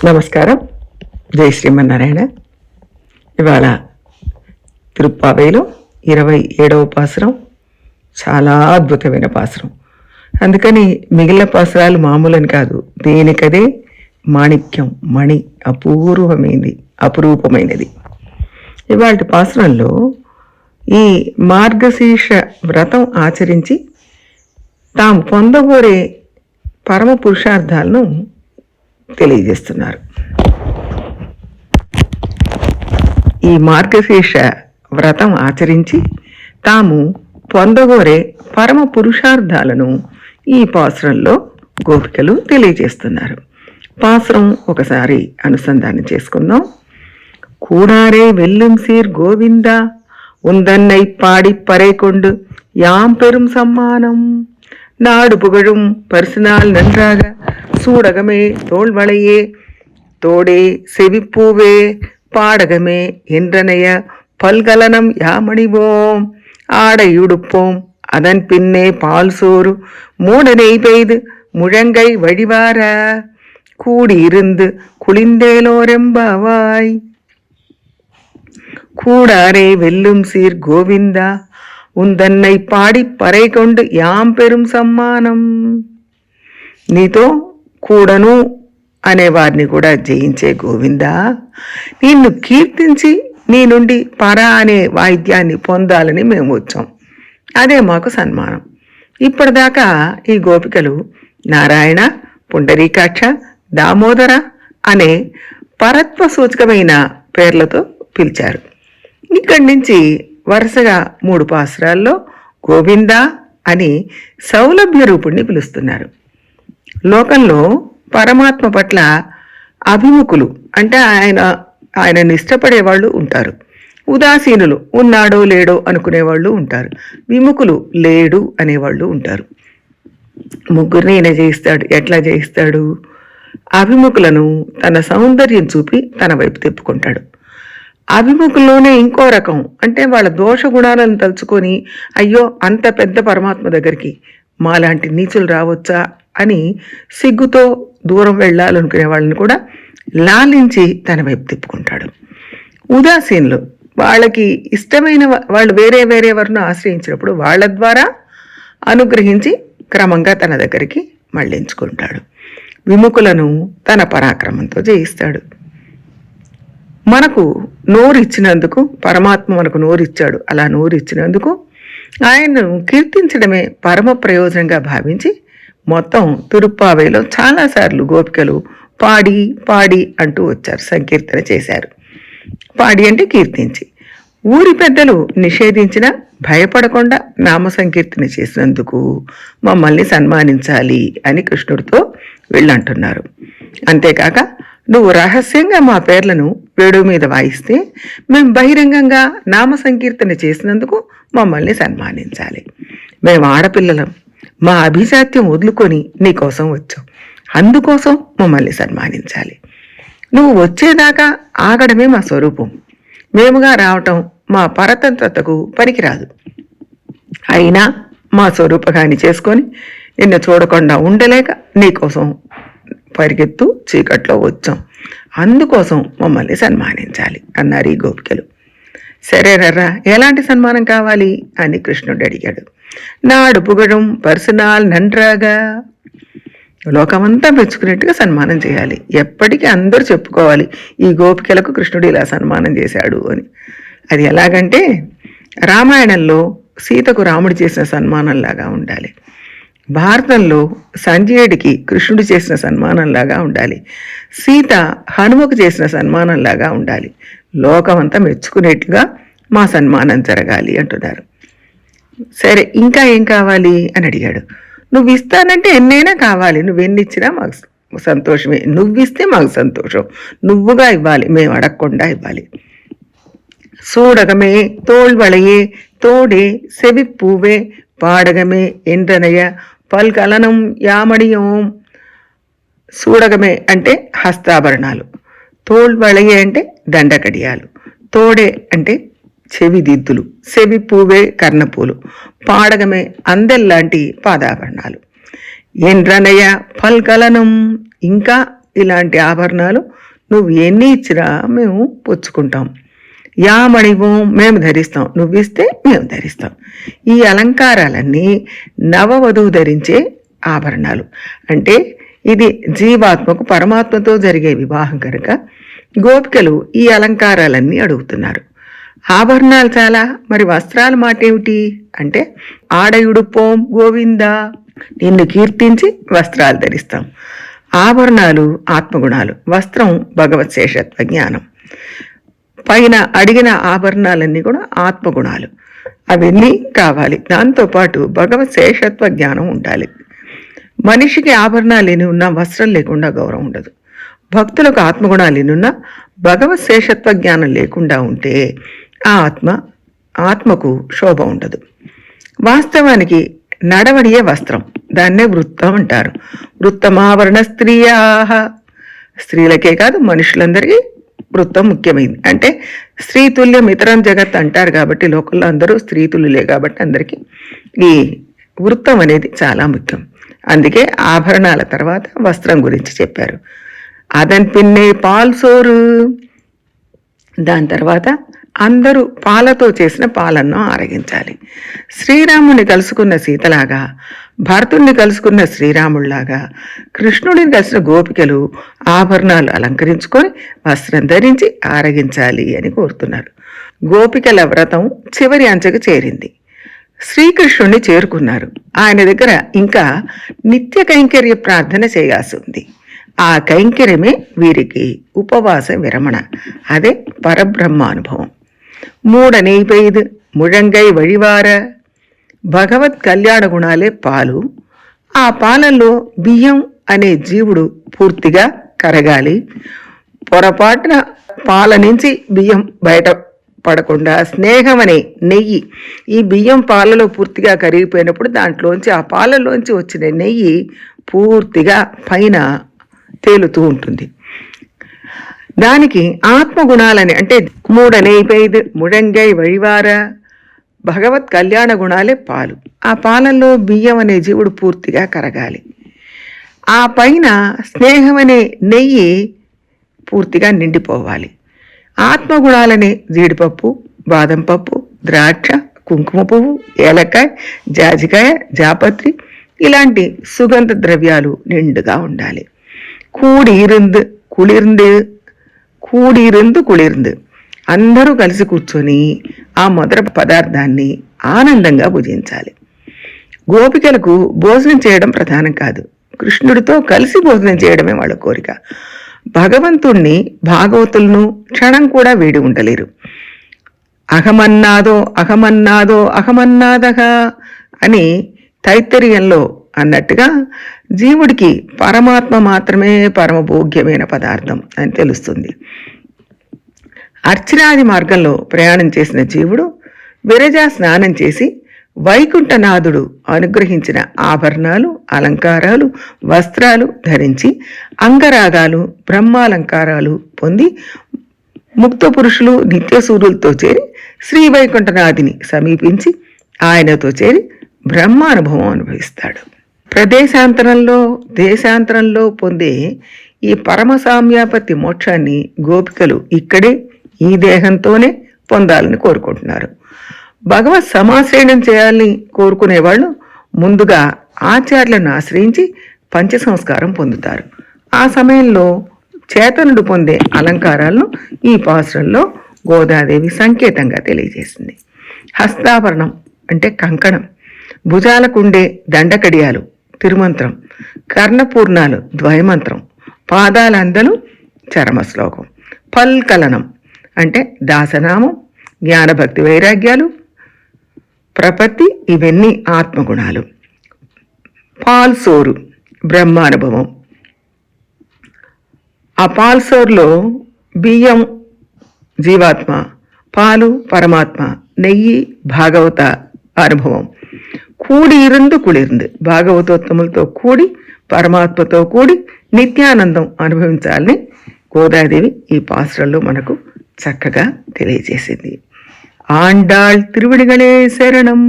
నమస్కారం. జై శ్రీమన్నారాయణ. ఇవాళ తిరుప్పావైలో 27వ పాసురం చాలా అద్భుతమైన పాసురం. అందుకని మిగిలిన పాసురాలు మామూలని కాదు, దేనికదే మాణిక్యం, మణి, అపురూపమైనది. ఇవాళ పాసురంలో ఈ మార్గశీర్ష వ్రతం ఆచరించి తాము పొందగోరే పరమ పురుషార్థాలను తెలియజేస్తున్నారు. ఈ మార్గశీర్ష వ్రతం ఆచరించి తాము పొందగోరే పరమ పురుషార్థాలను ఈ పాసురంలో గోపికలు తెలియజేస్తున్నారు. పాసురం ఒకసారి అనుసంధానం చేసుకుందాం. కూడారే వెల్లుం సీర్ గోవింద ఉందన్నై పాడి పరేకొండు యాం పెரும் సమ్మానం நாடு புகழும் பரிசினால் நன்றாக சூடகமே தோள்வளையே தோடே செவிப்பூவே பாடகமே என்றனைய பல்கலனம் யாமணிவோம் ஆடையுடுப்போம் அதன் பின்னே பால் சோறு மூடனை பெய்து முழங்கை வழிவார கூடியிருந்து குளிந்தேலோரெம்பாவாய். கூடாரே வெல்லும் சீர் கோவிந்தா ఉందన్నై పాడి పరైకొండు యాం పెரும் సమ్మానం. నీతో కూడను అనేవారిని కూడా జయించే గోవిందా, నిన్ను కీర్తించి నీ నుండి పర అనే వాయిద్యాన్ని పొందాలని మేము వచ్చాం. అదే మాకు సన్మానం. ఇప్పటిదాకా ఈ గోపికలు నారాయణ, పుండరీకాక్ష, దామోదర అనే పరత్వ సూచకమైన పేర్లతో పిలిచారు. ఇక్కడి నుంచి వరుసగా 3 పాసురాల్లో గోవింద అని సౌలభ్య రూపుణ్ణి పిలుస్తున్నారు. లోకంలో పరమాత్మ పట్ల అభిముఖులు అంటే ఆయనను ఇష్టపడేవాళ్ళు ఉంటారు. ఉదాసీనులు ఉన్నాడో లేడో అనుకునేవాళ్ళు ఉంటారు. విముఖులు లేడు అనేవాళ్ళు ఉంటారు. ముగ్గురిని ఈయన జయిస్తాడు. ఎట్లా జయిస్తాడు? అభిముఖులను తన సౌందర్యం చూపి తన వైపు తిప్పుకుంటాడు. అభిముఖుల్లోనే ఇంకో రకం, అంటే వాళ్ళ దోష గుణాలను తలుచుకొని అయ్యో అంత పెద్ద పరమాత్మ దగ్గరికి మాలాంటి నీచులు రావచ్చా అని సిగ్గుతో దూరం వెళ్ళాలనుకునే వాళ్ళని కూడా లాలించి తన వైపు తిప్పుకుంటాడు. ఉదాసీనులు, వాళ్ళకి ఇష్టమైన వాళ్ళు వేరే ఎవరినో ఆశ్రయించినప్పుడు వాళ్ళ ద్వారా అనుగ్రహించి క్రమంగా తన దగ్గరికి మళ్ళించుకుంటాడు. విముఖులను తన పరాక్రమంతో జయిస్తాడు. మనకు నోరు ఇచ్చినందుకు, పరమాత్మ మనకు నోరు ఇచ్చాడు, అలా నోరు ఇచ్చినందుకు ఆయన్ను కీర్తించడమే పరమ ప్రయోజనంగా భావించి మొత్తం తిరుప్పావైలో చాలాసార్లు గోపికలు పాడి పాడి అంటూ వచ్చారు, సంకీర్తన చేశారు. పాడి అంటే కీర్తించి. ఊరి పెద్దలు నిషేధించిన భయపడకుండా నామ సంకీర్తన చేసినందుకు మమ్మల్ని సన్మానించాలి అని కృష్ణుడితో వీళ్ళంటున్నారు. అంతేకాక నువ్వు రహస్యంగా మా పేర్లను వేడు మీద వాయిస్తే మేము బహిరంగంగా నామ సంకీర్తన చేసినందుకు మమ్మల్ని సన్మానించాలి. మేము ఆడపిల్లలం, మా అభిజాత్యం వదులుకొని నీకోసం వచ్చాం, అందుకోసం మమ్మల్ని సన్మానించాలి. నువ్వు వచ్చేదాకా ఆగడమే మా స్వరూపం. మేముగా రావటం మా పరతంత్రతకు పనికిరాదు. అయినా మా స్వరూపగాన్ని చేసుకొని నిన్ను చూడకుండా ఉండలేక నీకోసం పరిగెత్తు చీకట్లో వచ్చాం, అందుకోసం మమ్మల్ని సన్మానించాలి అన్నారు ఈ గోపికలు. సరేనర్రా, ఎలాంటి సన్మానం కావాలి అని కృష్ణుడు అడిగాడు. నాడు పుగడం పర్సనల్ నండ్రాగా, లోకమంతా మెచ్చుకునేట్టుగా సన్మానం చేయాలి. ఎప్పటికీ అందరూ చెప్పుకోవాలి ఈ గోపికలకు కృష్ణుడు ఇలా సన్మానం చేశాడు అని. అది ఎలాగంటే రామాయణంలో సీతకు రాముడు చేసిన సన్మానంలాగా ఉండాలి. భారతంలో సంజయుడికి కృష్ణుడు చేసిన సన్మానంలాగా ఉండాలి. సీత హనుమకు చేసిన సన్మానంలాగా ఉండాలి. లోకమంతా మెచ్చుకునేట్టుగా మా సన్మానం జరగాలి అంటున్నారు. సరే, ఇంకా ఏం కావాలి అని అడిగాడు. నువ్వు ఇస్తానంటే ఎన్నైనా కావాలి, నువ్వెన్నిచ్చినా మాకు సంతోషమే. నువ్విస్తే మాకు సంతోషం, నువ్వుగా ఇవ్వాలి, మేము అడగకుండా ఇవ్వాలి. సూడగమే తోల్వళయే తోడే సెవిప్పూవే పాడగమే ఎండ్రనయ పల్కలనం యామడియం. సూడగమే అంటే హస్తాభరణాలు, తోల్వళయే అంటే దండకడియాలు, తోడే అంటే చెవిదిద్దులు, సెవిపూవే కర్ణపూలు, పాడగమే అందెల్లాంటి పాదాభరణాలు, ఎండ్రనయ పల్కలనం ఇంకా ఇలాంటి ఆభరణాలు నువ్వు ఎన్ని ఇచ్చినా మేము పుచ్చుకుంటాం. యామణివం మేము ధరిస్తాం, నువ్విస్తే మేము ధరిస్తాం. ఈ అలంకారాలన్నీ నవవధువు ధరించే ఆభరణాలు. అంటే ఇది జీవాత్మకు పరమాత్మతో జరిగే వివాహం కనుక గోపికలు ఈ అలంకారాలన్నీ అడుగుతున్నారు. ఆభరణాలు చాలా, మరి వస్త్రాల మాట ఏమిటి అంటే ఆడయుడుపోం గోవిందా, నిన్ను కీర్తించి వస్త్రాలు ధరిస్తాం. ఆభరణాలు ఆత్మగుణాలు, వస్త్రం భగవత్ శేషత్వ జ్ఞానం. పైన అడిగిన ఆభరణాలన్నీ కూడా ఆత్మగుణాలు, అవన్నీ కావాలి. దాంతోపాటు భగవత్ శేషత్వ జ్ఞానం ఉండాలి. మనిషికి ఆభరణాలు ఎన్ని ఉన్నా వస్త్రం లేకుండా గౌరవం ఉండదు. భక్తులకు ఆత్మగుణాలు ఎన్ని ఉన్నా భగవత్ శేషత్వ జ్ఞానం లేకుండా ఉంటే ఆ ఆత్మకు శోభ ఉండదు. వాస్తవానికి నడవడియే వస్త్రం, దాన్నే వృత్తం అంటారు. వృత్తమావరణ స్త్రీయా, స్త్రీలకే కాదు మనుషులందరికీ వృత్తం ముఖ్యమైంది. అంటే స్త్రీతుల్యం ఇతరం జగత్ అంటారు కాబట్టి లోకల్లో అందరూ స్త్రీతుల్యులే కాబట్టి అందరికీ ఈ వృత్తం అనేది చాలా ముఖ్యం. అందుకే ఆభరణాల తర్వాత వస్త్రం గురించి చెప్పారు. అదన్ పిన్నే పాల్ సోరు, దాని తర్వాత అందరూ పాలతో చేసిన పాలన్నం ఆరగించాలి. శ్రీరాముడిని కలుసుకున్న సీతలాగా, భరతుడిని కలుసుకున్న శ్రీరాముడిలాగా కృష్ణుడిని కలిసిన గోపికలు ఆభరణాలు అలంకరించుకొని వస్త్రం ధరించి ఆరగించాలి అని కోరుతున్నారు. గోపికల వ్రతం చివరి అంచెకు చేరింది. శ్రీకృష్ణుడిని చేరుకున్నారు. ఆయన దగ్గర ఇంకా నిత్య కైంకర్య ప్రార్థన చేయాల్సి ఉంది. ఆ కైంకర్యమే వీరికి ఉపవాస విరమణ, అదే పరబ్రహ్మానుభవం. మూడనైపైదు ముழங்கை వழிవార, భగవత్ కళ్యాణ గుణాలే పాలు. ఆ పాలల్లో బియ్యం అనే జీవుడు పూర్తిగా కరగాలి. పొరపాటున పాల నుంచి బియ్యం బయట పడకుండా స్నేహం అనే నెయ్యి, ఈ బియ్యం పాలలో పూర్తిగా కరిగిపోయినప్పుడు దాంట్లోంచి ఆ పాలలోంచి వచ్చిన నెయ్యి పూర్తిగా పైన తేలుతూ ఉంటుంది. దానికి ఆత్మగుణాలని అంటే మూడనైపైదు ముழங்கை వழிవార, భగవత్ కళ్యాణ గుణాలే పాలు. ఆ పాలల్లో బియ్యం అనే జీవుడు పూర్తిగా కరగాలి. ఆ పైన స్నేహం అనే నెయ్యి పూర్తిగా నిండిపోవాలి. ఆత్మగుణాలనే జీడిపప్పు, బాదం పప్పు, ద్రాక్ష, కుంకుమ పువ్వు, ఏలకాయ, జాజికాయ, జాపత్రి ఇలాంటి సుగంధ ద్రవ్యాలు నిండుగా ఉండాలి. కూడిరుందు కుళిర్ందు, అందరూ కలిసి కూర్చొని ఆ మొదటి పదార్థాన్ని ఆనందంగా భుజించాలి. గోపికలకు భోజనం చేయడం ప్రధానం కాదు, కృష్ణుడితో కలిసి భోజనం చేయడమే వాళ్ళ కోరిక. భగవంతుణ్ణి భాగవతులను క్షణం కూడా వేడి ఉండలేరు. అహమన్నాదో అహమన్నాదో అహమన్నాదహ అని తైత్తరీయంలో అన్నట్టుగా జీవుడికి పరమాత్మ మాత్రమే పరమభోగ్యమైన పదార్థం అని తెలుస్తుంది. అర్చనాది మార్గంలో ప్రయాణం చేసిన జీవుడు విరజా స్నానం చేసి వైకుంఠనాథుడు అనుగ్రహించిన ఆభరణాలు, అలంకారాలు, వస్త్రాలు ధరించి అంగరాగాలు, బ్రహ్మాలంకారాలు పొంది ముక్త పురుషులు నిత్యసూరులతో చేరి శ్రీ వైకుంఠనాథుని సమీపించి ఆయనతో చేరి బ్రహ్మానుభవం అనుభవిస్తాడు. ప్రదేశాంతరంలో దేశాంతరంలో పొందే ఈ పరమసామ్యాపత్తి మోక్షాన్ని గోపికలు ఇక్కడే ఈ దేహంతోనే పొందాలని కోరుకుంటున్నారు. భగవత్ సమాశ్రయణం చేయాలని కోరుకునేవాళ్ళు ముందుగా ఆచార్యులను ఆశ్రయించి పంచ సంస్కారం పొందుతారు. ఆ సమయంలో చేతనుడు పొందే అలంకారాలను ఈ పాసురంలో గోదాదేవి సంకేతంగా తెలియజేసింది. హస్తాభరణం అంటే కంకణం, భుజాలకుండే దండకడియాలు తిరుమంత్రం, కర్ణపూర్ణాలు ద్వయమంత్రం, పాదాలందలు చరమశ్లోకం, పల్కలనం అంటే దాసనామం, జ్ఞానభక్తి వైరాగ్యాలు, ప్రపత్తి ఇవన్నీ ఆత్మగుణాలు. పాల్సోరు బ్రహ్మానుభవం. ఆ పాల్సోర్లో బియ్యం జీవాత్మ, పాలు పరమాత్మ, నెయ్యి భాగవత అనుభవం. కుళిర్ందు భాగవతోత్తములతో కూడి పరమాత్మతో కూడి నిత్యానందం అనుభవించాలని గోదాదేవి ఈ పాసురంలో మనకు చక్కగా తెలియజేసింది. ఆండాళ్ తిరువడిగళే శరణం.